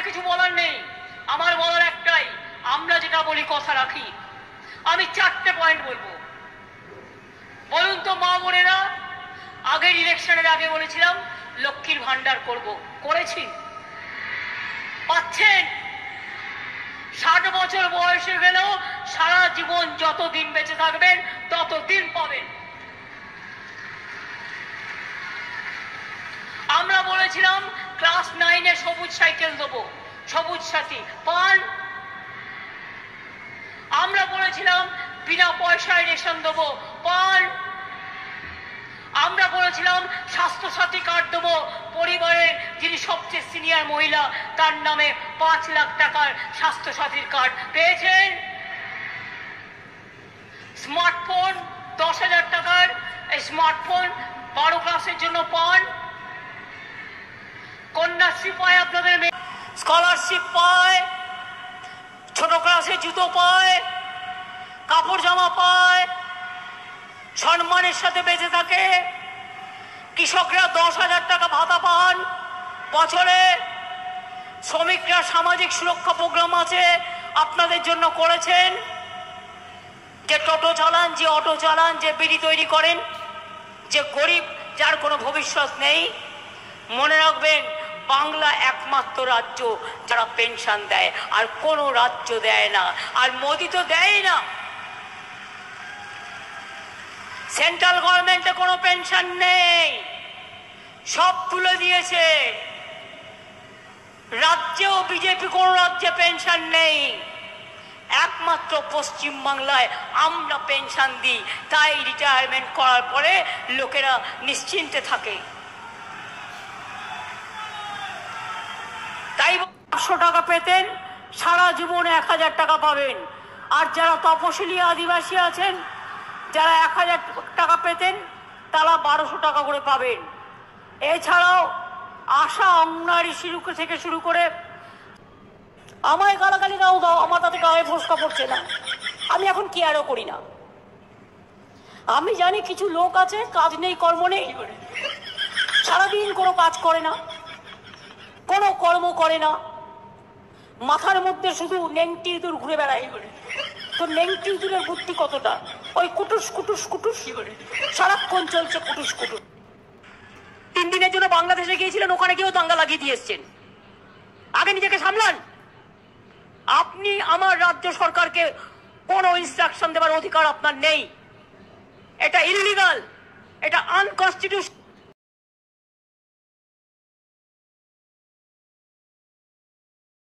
কিছু বলার নেই, আমার বলার একটাই, আমরা যেটা বলি কথা রাখি। আমি 4টে পয়েন্ট বলবো। বলুন তো মা বোনেরা, আগের ইলেকশনের আগে বলেছিলাম লক্ষ্মীর ভান্ডার করব, করেছি? পাচ্ছেন? 60 বছর বয়সে গেলেও সারা জীবন যতদিন বেঁচে থাকবেন ততদিন পাবেন। আমরা বলেছিলাম ক্লাস 9-এ সবুজ সাইকেল দেবো, সবুজ সাথী পান? আমরা বলেছিলাম বিনা পয়সায় রেশন দেবো, পান? আমরা বলেছিলাম স্বাস্থ্য সাথী কার্ড দেবো, পরিবারের যিনি সবচেয়ে সিনিয়র মহিলা তার নামে 5 লাখ টাকার স্বাস্থ্য সাথীর কার্ড পেয়েছেন। স্মার্টফোন 10,000 টাকার স্মার্টফোন 12 ক্লাসের জন্য পান। কন্যাশ্রী পায় আপনাদের মেয়ে, স্কলারশিপ পায়, ছোট ক্লাসে জুতো পায়, কাপড় জামা পায়, সম্মানের সাথে বেঁচে থাকে। কৃষকরা 10,000 টাকা ভাতা পান বছরে। শ্রমিকরা সামাজিক সুরক্ষা প্রোগ্রাম আছে আপনাদের জন্য করেছেন। যে টোটো চালান, যে অটো চালান, যে বিড়ি তৈরি করেন, যে গরিব যার কোনো ভবিষ্যৎ নেই, মনে রাখবেন বাংলা একমাত্র রাজ্য যারা পেনশন দেয়, আর কোনো রাজ্য দেয় না। আর মোদি তো দেয় না। সেন্ট্রাল গভর্নমেন্টে কোনো পেনশন নেই, সব তুলে দিয়েছে। রাজ্যেও বিজেপি কোন রাজ্যে পেনশন নেই, একমাত্র পশ্চিম বাংলায় আমরা পেনশন দিই, তাই রিটায়ারমেন্ট করার পরে লোকেরা নিশ্চিন্তে থাকে। তাই 500 টাকা পেতেন, সারা জীবনে 1000 টাকা পাবেন। আর যারা তপশিলি আদিবাসী আছেন, যারা 1000 টাকা পেতেন, তারা 1200 টাকা করে পাবেন। এছাড়াও আশা অঙ্গনারী থেকে শুরু করে, আমায় গালাগালি দাও দাও, আমার তাতে গায়ে ফোসকা পড়ছে না, আমি এখন কেয়ারও করি না। আমি জানি কিছু লোক আছে কাজ নেই কর্ম নেই, সারাদিন কোনো কাজ করে না, কোনো কর্ম করে না, মাথার মধ্যে শুধু নেংটি ইঁদুর ঘুরে বেড়ায়। তো নেংটি ইঁদুরের বুদ্ধি কতটা? ওই কুটুস কুটুস কুটুস সারাক্ষণ চলছে, কুটুস কুটুস। 3 দিনের জন্য বাংলাদেশে গিয়েছিলেন, ওখানে গিয়েও দাঙ্গা লাগিয়ে দিয়ে এসছেন। আগে নিজেকে সামলান। আপনি আমার রাজ্য সরকারকে কোনো ইনস্ট্রাকশন দেওয়ার অধিকার আপনার নেই। এটা ইলিগাল, এটা আনকনস্টিটিউশনাল।